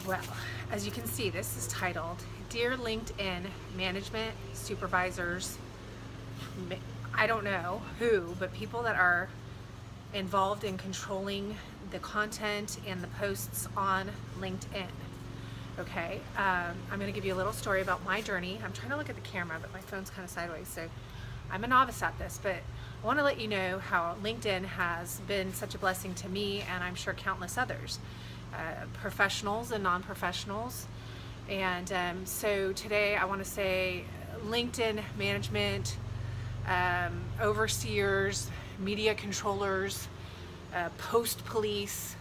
Well, as you can see, this is titled Dear LinkedIn Management, Supervisors, I don't know who, but people that are involved in controlling the content and the posts on LinkedIn. Okay, I'm going to give you a little story about my journey. I'm trying to look at the camera, but my phone's kind of sideways, so I'm a novice at this, but I want to let you know how LinkedIn has been such a blessing to me, and I'm sure countless others, professionals and non-professionals. And so today I want to say LinkedIn management, overseers, media controllers, post police.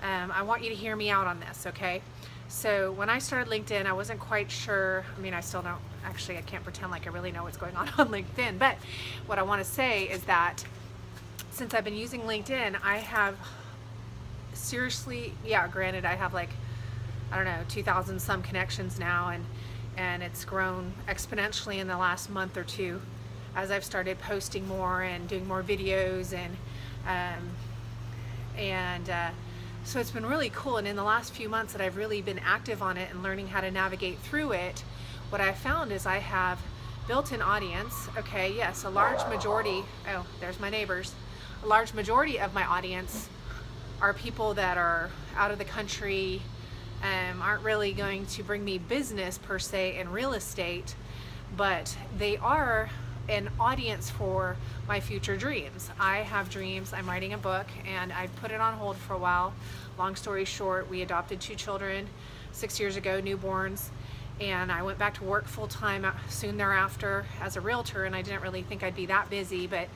I want you to hear me out on this, okay? So when I started LinkedIn, I wasn't quite sure. I mean, I still don't, actually, I can't pretend like I really know what's going on LinkedIn. But what I want to say is that since I've been using LinkedIn, I have seriously, yeah, granted, I have like, I don't know, 2,000 some connections now, and it's grown exponentially in the last month or two as I've started posting more and doing more videos, and so it's been really cool. And in the last few months that I've really been active on it and learning how to navigate through it, what I found is I have built an audience. Okay, yes, a large majority, oh, there's my neighbors. A large majority of my audience are people that are out of the country, aren't really going to bring me business per se in real estate, but they are an audience for my future dreams. I have dreams. I'm writing a book, and I put it on hold for a while. Long story short, we adopted 2 children 6 years ago, newborns, and I went back to work full-time soon thereafter as a realtor, and I didn't really think I'd be that busy, but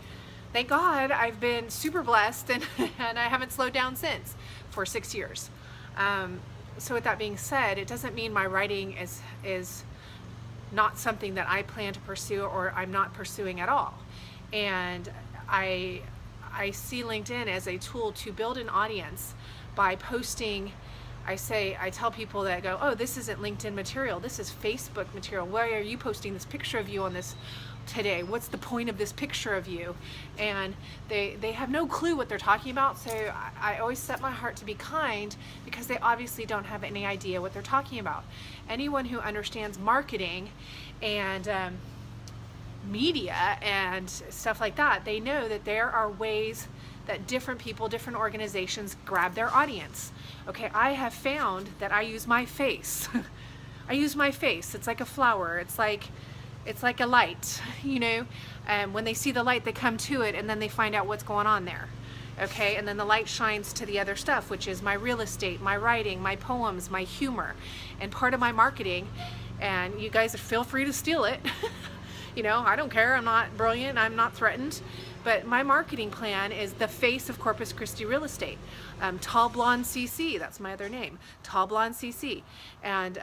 thank God I've been super blessed, and, and I haven't slowed down since for 6 years. So with that being said, it doesn't mean my writing is not something that I plan to pursue or I'm not pursuing at all. And I see LinkedIn as a tool to build an audience by posting. I tell people that go, oh, this isn't LinkedIn material, this is Facebook material. Why are you posting this picture of you on this today? What's the point of this picture of you? And they have no clue what they're talking about. So I always set my heart to be kind, because they obviously don't have any idea what they're talking about. Anyone who understands marketing and media and stuff like that, they know that there are ways that different people, different organizations grab their audience. Okay, I have found that I use my face. I use my face. It's like a flower. It's like a light, you know. When they see the light, they come to it, and then they find out what's going on there. Okay, and then the light shines to the other stuff, which is my real estate, my writing, my poems, my humor, and part of my marketing. And you guys feel free to steal it. You know, I don't care. I'm not brilliant. I'm not threatened. But my marketing plan is the face of Corpus Christi real estate. Tall Blonde CC, that's my other name. Tall Blonde CC. And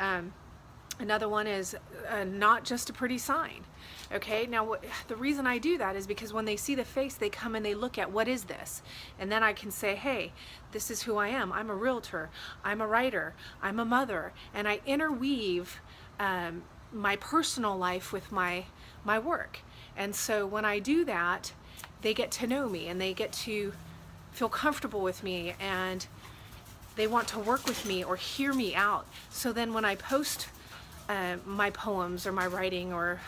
another one is Not Just a Pretty Sign. Okay, now the reason I do that is because when they see the face, they come and they look at, what is this? And then I can say, hey, this is who I am. I'm a realtor, I'm a writer, I'm a mother, and I interweave my personal life with my work. And so when I do that, they get to know me, and they get to feel comfortable with me, and they want to work with me or hear me out. So then when I post my poems or my writing, or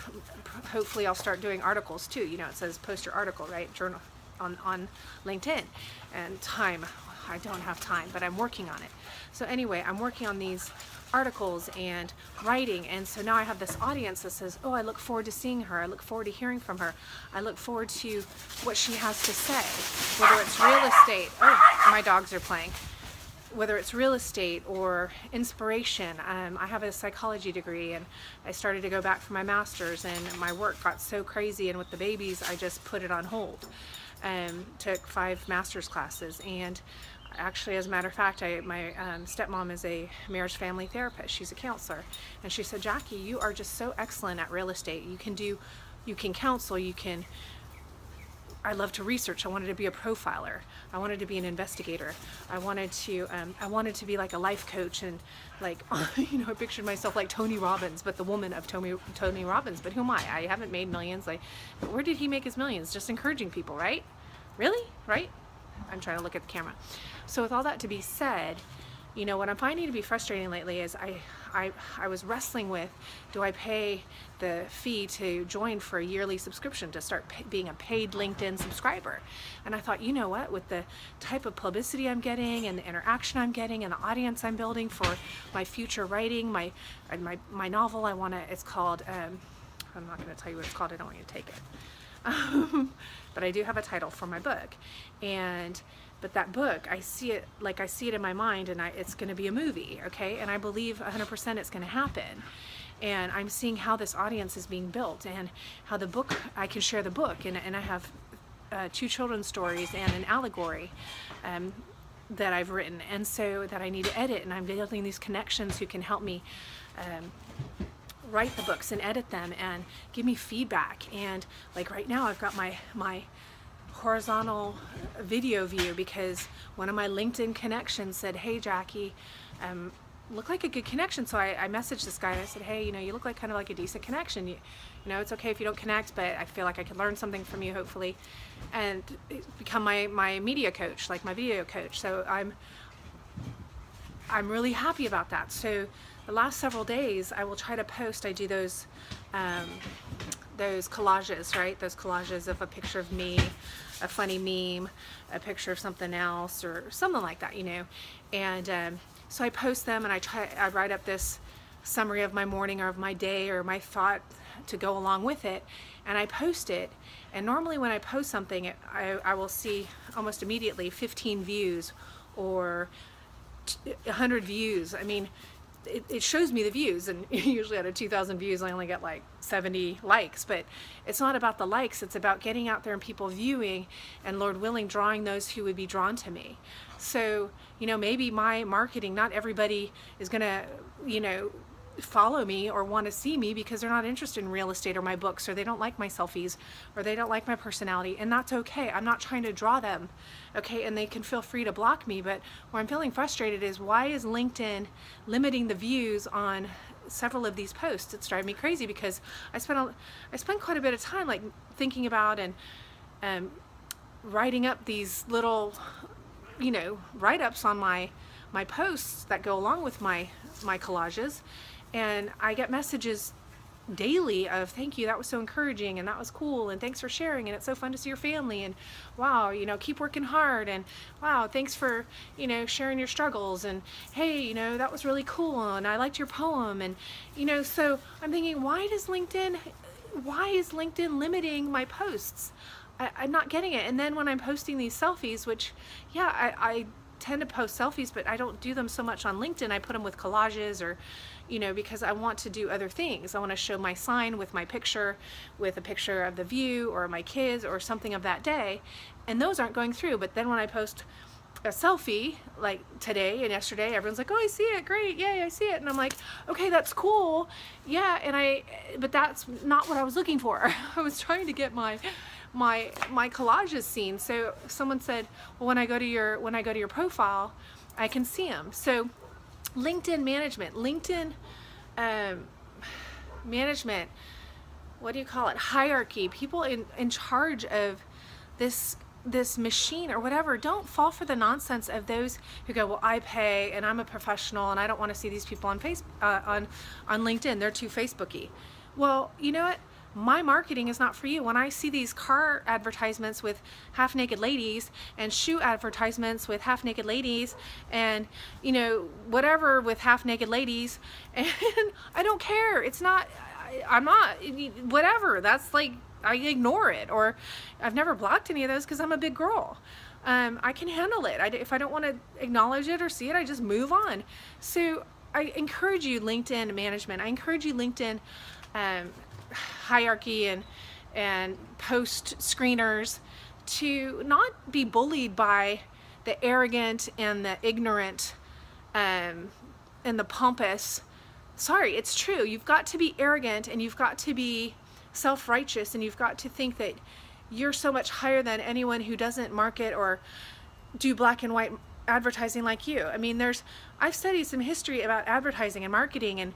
hopefully I'll start doing articles too. You know, it says post your article, right? Journal on LinkedIn. And time, I don't have time, but I'm working on it. So anyway, I'm working on these articles and writing, and so now I have this audience that says, oh, I look forward to seeing her, I look forward to hearing from her, I look forward to what she has to say, whether it's real estate. Oh, my dogs are playing. Whether it's real estate or inspiration. I have a psychology degree, and I started to go back for my master's, and my work got so crazy, and with the babies I just put it on hold. Took 5 master's classes, and actually, as a matter of fact, my stepmom is a marriage family therapist. She's a counselor, and she said, Jackie, you are just so excellent at real estate. You can counsel, I love to research. I wanted to be a profiler. I wanted to be an investigator. I wanted to be like a life coach, and like, you know, I pictured myself like Tony Robbins, but the woman of Tony Robbins. But who am I? I haven't made millions. Like, where did he make his millions? Just encouraging people, right? Really? Right? I'm trying to look at the camera. So with all that to be said, You know, what I'm finding to be frustrating lately is I was wrestling with, do I pay the fee to join for a yearly subscription to start being a paid LinkedIn subscriber? And I thought, you know what, with the type of publicity I'm getting and the interaction I'm getting and the audience I'm building for my future writing, my novel, it's called, I'm not going to tell you what it's called, I don't want you to take it. But I do have a title for my book. But that book, I see it in my mind, and it's going to be a movie, okay? And I believe 100% it's going to happen. And I'm seeing how this audience is being built, and how the book, I can share the book, and I have 2 children's stories and an allegory that I've written, and so that I need to edit, and I'm building these connections who can help me write the books and edit them and give me feedback. And like right now, I've got my horizontal video view because one of my LinkedIn connections said, hey Jackie, look like a good connection. So I messaged this guy and I said, hey, you know, you look like kind of like a decent connection. You know, it's okay if you don't connect, but I feel like I could learn something from you, hopefully, and become my media coach, like my video coach. So I'm really happy about that. So the last several days I will try to post, I do those collages, right? Those collages of a picture of me, a funny meme, a picture of something else, or something like that, you know. And so I post them, and I write up this summary of my morning or of my day or my thought to go along with it, and I post it. And normally when I post something, I will see almost immediately 15 views or 100 views. I mean, it shows me the views, and usually out of 2,000 views I only get like 70 likes, but it's not about the likes, it's about getting out there and people viewing, and Lord willing, drawing those who would be drawn to me. So, you know, maybe my marketing, not everybody is gonna, you know, follow me or want to see me because they're not interested in real estate or my books, or they don't like my selfies, or they don't like my personality, and that's okay. I'm not trying to draw them, okay? And they can feel free to block me. But where I'm feeling frustrated is, why is LinkedIn limiting the views on several of these posts? It's driving me crazy because I spend quite a bit of time like thinking about and writing up these little, you know, write-ups on my posts that go along with my collages. And I get messages daily of, thank you, that was so encouraging, and that was cool, and thanks for sharing, and it's so fun to see your family, and wow, you know, keep working hard, and wow, thanks for, you know, sharing your struggles, and hey, you know, that was really cool, and I liked your poem. And you know, so I'm thinking, why is LinkedIn limiting my posts? I'm not getting it. And then when I'm posting these selfies, which, yeah, I tend to post selfies, but I don't do them so much on LinkedIn. I put them with collages, or, you know, because I want to do other things. I want to show my sign with my picture, with a picture of the view or my kids or something of that day, and those aren't going through. But then when I post a selfie like today and yesterday, everyone's like, oh, I see it, great, yay, I see it. And I'm like, okay, that's cool, yeah, but that's not what I was looking for. I was trying to get my collages seen. So someone said, well, when I go to your profile, I can see them. So LinkedIn management, what do you call it? Hierarchy, people in charge of this machine or whatever, don't fall for the nonsense of those who go, well, I pay and I'm a professional and I don't want to see these people on LinkedIn. They're too Facebooky. Well, you know what? My marketing is not for you. When I see these car advertisements with half-naked ladies, and shoe advertisements with half-naked ladies, and, you know, whatever with half-naked ladies, and I don't care. It's not, I'm not, whatever. That's like, I ignore it, or I've never blocked any of those because I'm a big girl. I can handle it. If I don't want to acknowledge it or see it, I just move on. So I encourage you, LinkedIn management. I encourage you, LinkedIn hierarchy and post screeners, to not be bullied by the arrogant and the ignorant and the pompous. Sorry, it's true. You've got to be arrogant, and you've got to be self-righteous, and you've got to think that you're so much higher than anyone who doesn't market or do black and white advertising like you. I mean, I've studied some history about advertising and marketing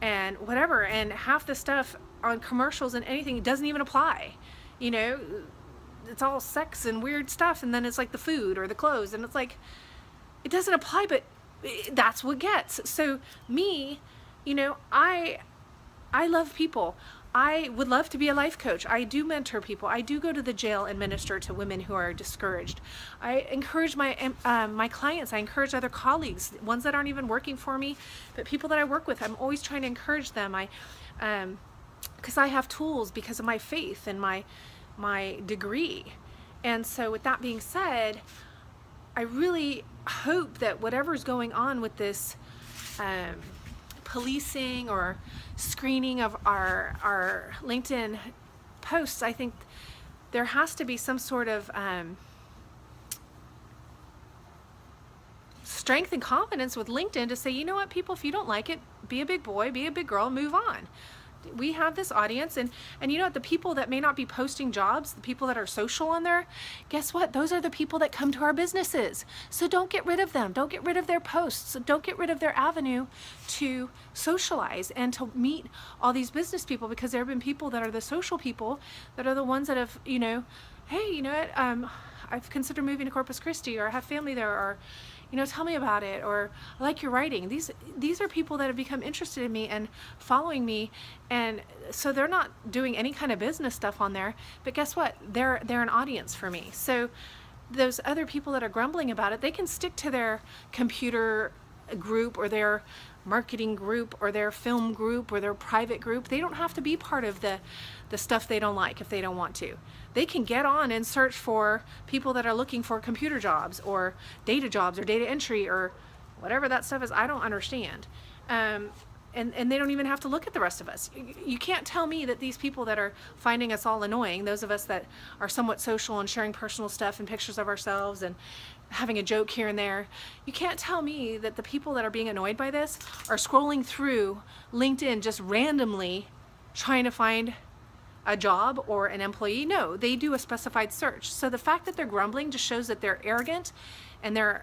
and whatever, and half the stuff on commercials and anything doesn't even apply. You know, it's all sex and weird stuff, and then it's like the food or the clothes, and it's like, it doesn't apply. But That's what gets. So me, you know, I love people. I would love to be a life coach. I do mentor people. I do go to the jail and minister to women who are discouraged. I encourage my clients. I encourage other colleagues, ones that aren't even working for me, but people that I work with. I'm always trying to encourage them. Because I have tools because of my faith and my degree. And so with that being said, I really hope that whatever's going on with this policing or screening of our LinkedIn posts, I think there has to be some sort of strength and confidence with LinkedIn to say, you know what, people, if you don't like it, be a big boy, be a big girl, move on. We have this audience, and you know what, the people that may not be posting jobs, the people that are social on there, guess what? Those are the people that come to our businesses. So don't get rid of them. Don't get rid of their posts. So don't get rid of their avenue to socialize and to meet all these business people, because there have been people that are the social people that are the ones that have, you know, hey, you know what, I've considered moving to Corpus Christi, or I have family there, or, you know, tell me about it, or I like your writing. These are people that have become interested in me and following me, and so they're not doing any kind of business stuff on there, but guess what? They're an audience for me. So those other people that are grumbling about it, they can stick to their computer group or their marketing group or their film group or their private group. They don't have to be part of the stuff they don't like if they don't want to. They can get on and search for people that are looking for computer jobs or data entry or whatever that stuff is. I don't understand. And they don't even have to look at the rest of us. You can't tell me that these people that are finding us all annoying, those of us that are somewhat social and sharing personal stuff and pictures of ourselves and having a joke here and there, you can't tell me that the people that are being annoyed by this are scrolling through LinkedIn just randomly trying to find a job or an employee. No, they do a specified search. So the fact that they're grumbling just shows that they're arrogant and they're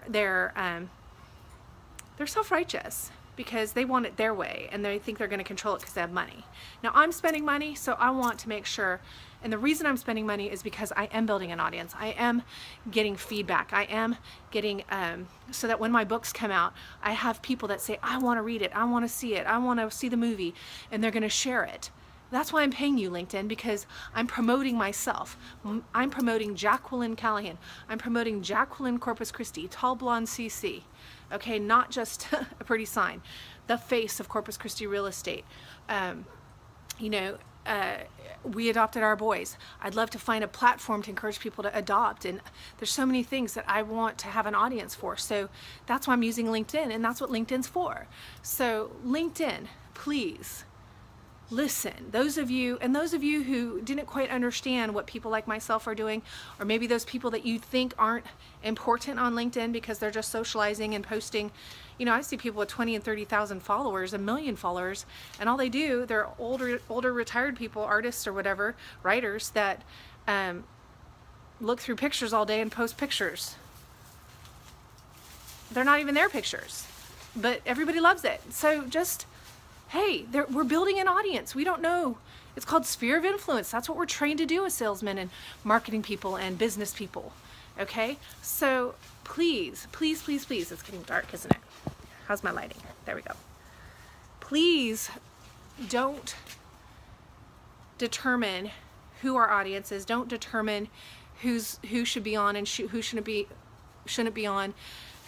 self-righteous because they want it their way and they think they're going to control it because they have money. Now I'm spending money, so I want to make sure, and the reason I'm spending money is because I am building an audience. I am getting feedback. I am getting, so that when my books come out, I have people that say, I want to read it, I want to see it, I want to see the movie, and they're going to share it. That's why I'm paying you, LinkedIn, because I'm promoting myself. I'm promoting Jacqueline Callahan. I'm promoting Jacqueline Corpus Christi, Tall Blonde CC. Okay, not just a pretty sign. The face of Corpus Christi real estate. You know, we adopted our boys. I'd love to find a platform to encourage people to adopt, and there's so many things that I want to have an audience for. So that's why I'm using LinkedIn, and that's what LinkedIn's for. So LinkedIn, please listen. Those of you who didn't quite understand what people like myself are doing, or maybe those people that you think aren't important on LinkedIn because they're just socializing and posting. You know, I see people with 20 and 30,000 followers, 1 million followers, and all they do, they're older retired people, artists or whatever, writers that look through pictures all day and post pictures. They're not even their pictures, but everybody loves it. So just, hey, we're building an audience. We don't know. It's called sphere of influence. That's what we're trained to do as salesmen and marketing people and business people. Okay? So please, please, please, please, it's getting dark, isn't it? How's my lighting? There we go. Please don't determine who our audience is. Don't determine who should be on and who shouldn't be on,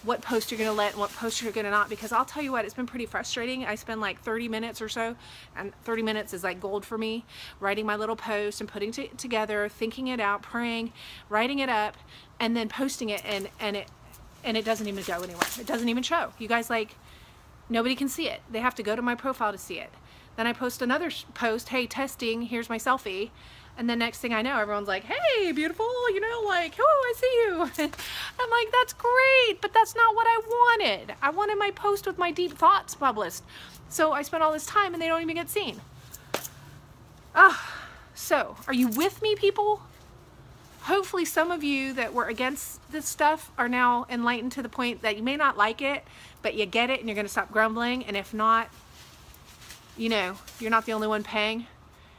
what post you're going to let and what post you're going to not, because I'll tell you what, it's been pretty frustrating. I spend like 30 minutes or so, and 30 minutes is like gold for me, writing my little post and putting it together, thinking it out, praying, writing it up, and then posting it, and it doesn't even go anywhere. It doesn't even show. You guys, like, nobody can see it. They have to go to my profile to see it. Then I post another post, hey, testing, here's my selfie. And then next thing I know, everyone's like, hey, beautiful, you know, like, oh, I see you. I'm like, that's great, but that's not what I wanted. I wanted my post with my deep thoughts published. So I spent all this time and they don't even get seen. So are you with me, people? Hopefully some of you that were against this stuff are now enlightened to the point that you may not like it, but you get it and you're going to stop grumbling. And if not, you know, you're not the only one paying.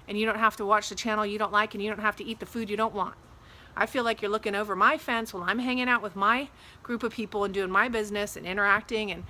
And you don't have to watch the channel you don't like, and you don't have to eat the food you don't want. I feel like you're looking over my fence while I'm hanging out with my group of people and doing my business and interacting and